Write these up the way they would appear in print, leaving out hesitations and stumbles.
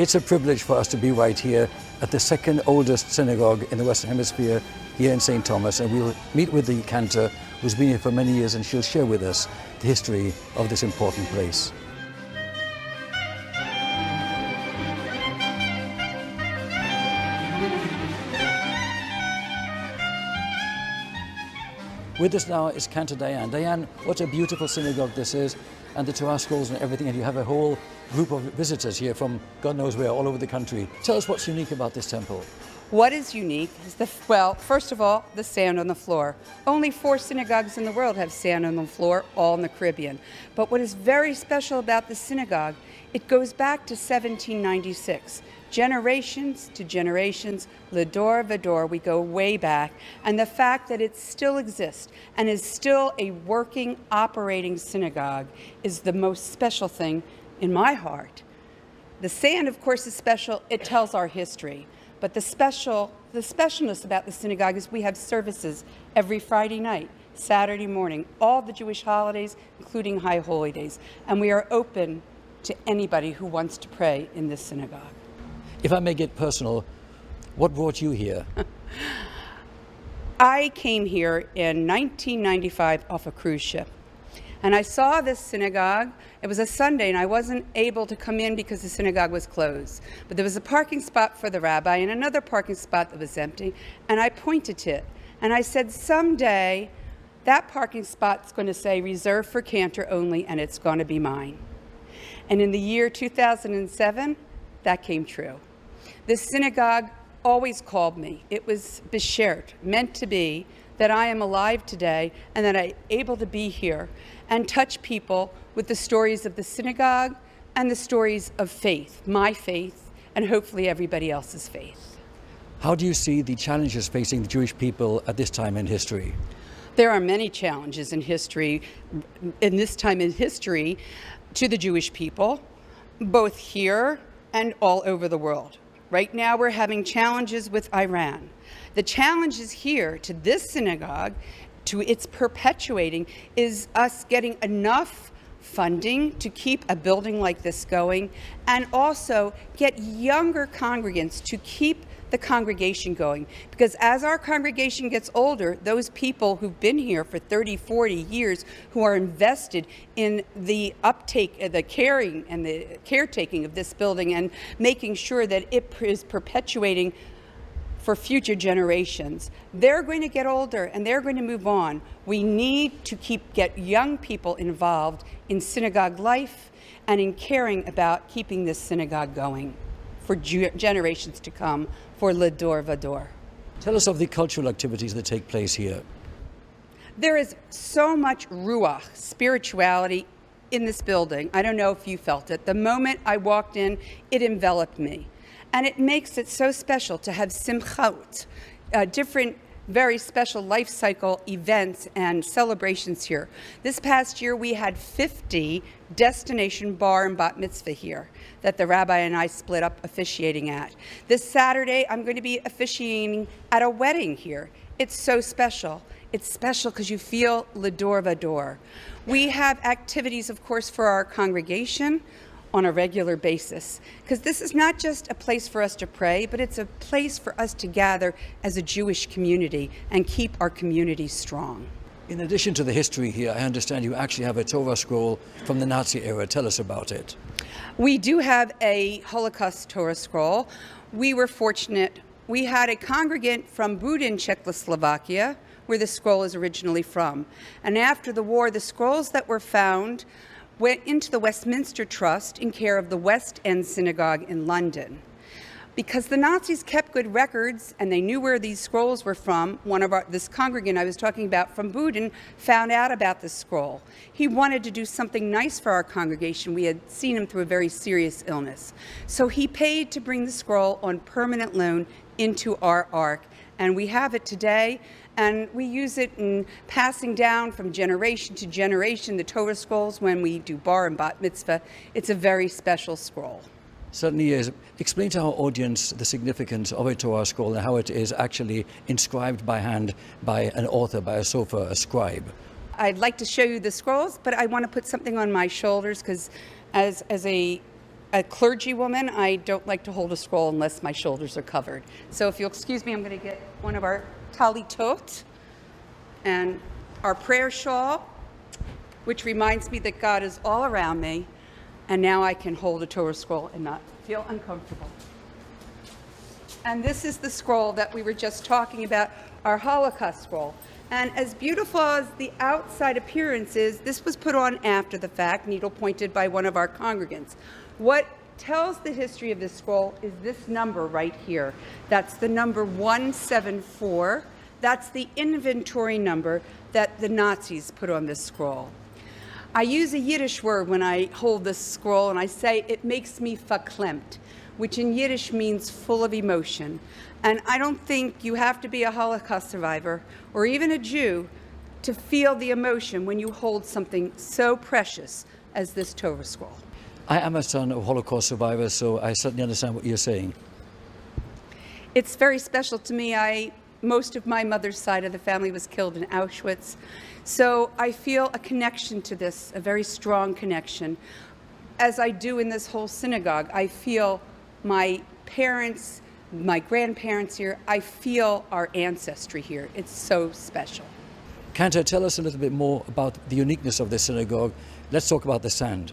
It's a privilege for us to be right here at the second oldest synagogue in the Western Hemisphere, here in St. Thomas, and we'll meet with the cantor who's been here for many years, and she'll share with us the history of this important place. With us now is Cantor Diane. Diane, what a beautiful synagogue this is, and the Torah scrolls and everything, and you have a whole group of visitors here from God knows where, all over the country. Tell us what's unique about this temple. What is unique is well, first of all, the sand on the floor. Only 4 synagogues in the world have sand on the floor, all in the Caribbean. But what is very special about the synagogue, it goes back to 1796. Generations to generations, Ledor Vador, we go way back. And the fact that it still exists and is still a working, operating synagogue is the most special thing in my heart. The sand, of course, is special. It tells our history. But the specialness about the synagogue is we have services every Friday night, Saturday morning, all the Jewish holidays, including high holy days. And we are open to anybody who wants to pray in this synagogue. If I may get personal, what brought you here? I came here in 1995 off a cruise ship. And I saw this synagogue. It was a Sunday, and I wasn't able to come in because the synagogue was closed. But there was a parking spot for the rabbi and another parking spot that was empty, and I pointed to it. And I said, someday, that parking spot's going to say, reserved for Cantor only, and it's going to be mine. And in the year 2007, that came true. This synagogue always called me. It was beshert, meant to be, that I am alive today and that I'm able to be here and touch people with the stories of the synagogue and the stories of faith, my faith, and hopefully everybody else's faith. How do you see the challenges facing the Jewish people at this time in history? There are many challenges in history, in this time in history, to the Jewish people, both here and all over the world. Right now we're having challenges with Iran. The challenges here to this synagogue, to its perpetuating, is us getting enough funding to keep a building like this going, and also get younger congregants to keep the congregation going. Because as our congregation gets older, those people who've been here for 30, 40 years, who are invested in the uptake, the caring and the caretaking of this building and making sure that it is perpetuating for future generations, they're going to get older and they're going to move on. We need to get young people involved in synagogue life and in caring about keeping this synagogue going for generations to come, for Ledor Vador. Tell us of the cultural activities that take place here. There is so much ruach, spirituality, in this building. I don't know if you felt it. The moment I walked in, it enveloped me. And it makes it so special to have simchot, different very special life cycle events and celebrations here. This past year we had 50 destination bar and bat mitzvah here that the rabbi and I split up officiating at. This Saturday I'm going to be officiating at a wedding here. It's so special. It's special because you feel Ledor Vador. We have activities, of course, for our congregation on a regular basis, because this is not just a place for us to pray, but it's a place for us to gather as a Jewish community and keep our community strong. In addition to the history here, I understand you actually have a Torah scroll from the Nazi era. Tell us about it. We do have a Holocaust Torah scroll. We were fortunate. We had a congregant from Budin, Czechoslovakia, where the scroll is originally from. And after the war, the scrolls that were found went into the Westminster Trust in care of the West End Synagogue in London. Because the Nazis kept good records and they knew where these scrolls were from, this congregant I was talking about from Budin found out about this scroll. He wanted to do something nice for our congregation. We had seen him through a very serious illness. So he paid to bring the scroll on permanent loan into our ark. And we have it today, and we use it in passing down from generation to generation the Torah scrolls when we do bar and bat mitzvah. It's a very special scroll. Certainly is. Explain to our audience the significance of a Torah scroll and how it is actually inscribed by hand by an author, by a sofer, a scribe. I'd like to show you the scrolls, but I want to put something on my shoulders because as a a clergywoman, I don't like to hold a scroll unless my shoulders are covered. So if you'll excuse me, I'm going to get one of our talitot and our prayer shawl, which reminds me that God is all around me, and now I can hold a Torah scroll and not feel uncomfortable. And this is the scroll that we were just talking about, our Holocaust scroll. And as beautiful as the outside appearance is, this was put on after the fact, needle pointed by one of our congregants. What tells the history of this scroll is this number right here. That's the number 174. That's the inventory number that the Nazis put on this scroll. I use a Yiddish word when I hold this scroll, and I say it makes me verklempt, which in Yiddish means full of emotion. And I don't think you have to be a Holocaust survivor or even a Jew to feel the emotion when you hold something so precious as this Torah scroll. I am a son of Holocaust survivors, so I certainly understand what you're saying. It's very special to me. Most of my mother's side of the family was killed in Auschwitz. So I feel a connection to this, a very strong connection. As I do in this whole synagogue, I feel my parents, my grandparents here, I feel our ancestry here. It's so special. Cantor, tell us a little bit more about the uniqueness of this synagogue. Let's talk about the sand.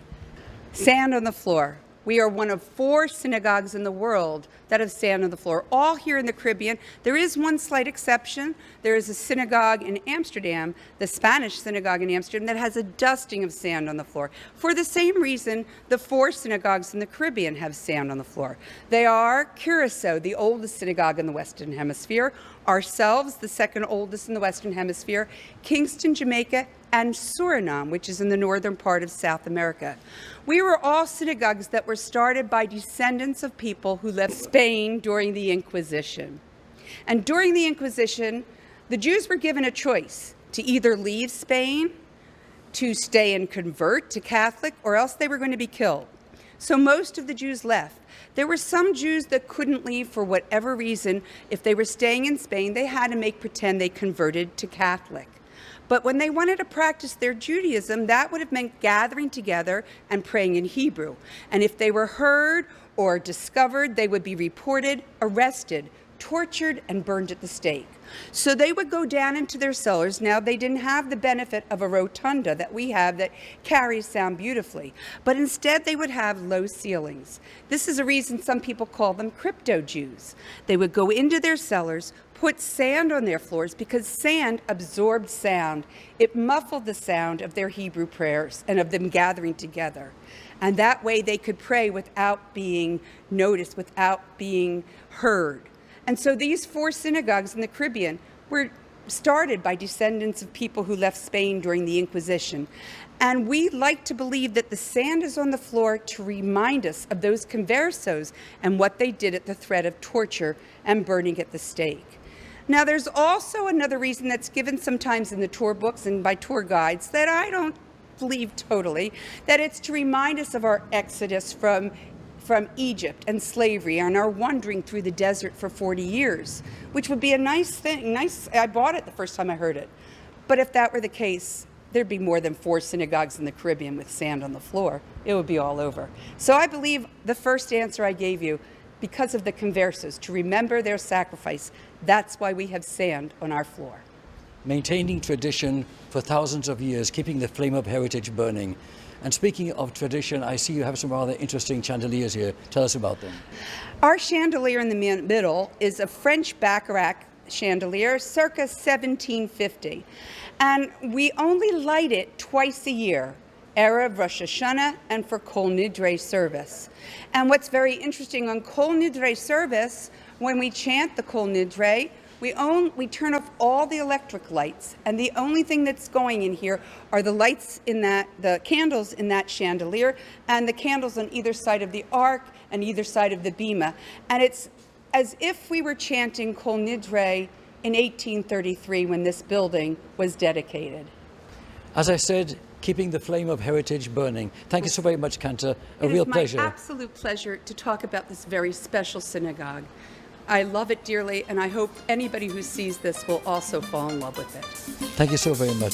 Sand on the floor. We are one of 4 synagogues in the world that have sand on the floor, all here in the Caribbean. There is one slight exception. There is a synagogue in Amsterdam, the Spanish synagogue in Amsterdam, that has a dusting of sand on the floor. For the same reason, the 4 synagogues in the Caribbean have sand on the floor. They are Curacao, the oldest synagogue in the Western Hemisphere, ourselves, the second oldest in the Western Hemisphere, Kingston, Jamaica, and Suriname, which is in the northern part of South America. We were all synagogues that were started by descendants of people who left Spain during the Inquisition. And during the Inquisition, the Jews were given a choice to either leave Spain, to stay and convert to Catholic, or else they were going to be killed. So most of the Jews left. There were some Jews that couldn't leave for whatever reason. If they were staying in Spain, they had to make pretend they converted to Catholic. But when they wanted to practice their Judaism, that would have meant gathering together and praying in Hebrew. And if they were heard or discovered, they would be reported, arrested, tortured, and burned at the stake. So they would go down into their cellars. Now, they didn't have the benefit of a rotunda that we have that carries sound beautifully, but instead they would have low ceilings. This is a reason some people call them crypto-Jews. They would go into their cellars, put sand on their floors because sand absorbed sound. It muffled the sound of their Hebrew prayers and of them gathering together. And that way they could pray without being noticed, without being heard. And so these 4 synagogues in the Caribbean were started by descendants of people who left Spain during the Inquisition. And we like to believe that the sand is on the floor to remind us of those conversos and what they did at the threat of torture and burning at the stake. Now, there's also another reason that's given sometimes in the tour books and by tour guides that I don't believe totally, that it's to remind us of our exodus from Egypt and slavery and our wandering through the desert for 40 years, which would be a nice thing. I bought it the first time I heard it. But if that were the case, there'd be more than 4 synagogues in the Caribbean with sand on the floor. It would be all over. So I believe the first answer I gave you, because of the conversos, to remember their sacrifice, that's why we have sand on our floor. Maintaining tradition for thousands of years, keeping the flame of heritage burning. And speaking of tradition, I see you have some rather interesting chandeliers here. Tell us about them. Our chandelier in the middle is a French Baccarat chandelier, circa 1750. And we only light it twice a year, Erev Rosh Hashanah and for Kol Nidre service. And what's very interesting, on Kol Nidre service, when we chant the Kol Nidre, we turn off all the electric lights, and the only thing that's going in here are the lights in the candles in that chandelier, and the candles on either side of the ark and either side of the bima. And it's as if we were chanting Kol Nidre in 1833 when this building was dedicated. As I said, keeping the flame of heritage burning. Thank you so very much, Cantor. A real pleasure. It is my absolute pleasure to talk about this very special synagogue. I love it dearly, and I hope anybody who sees this will also fall in love with it. Thank you so very much.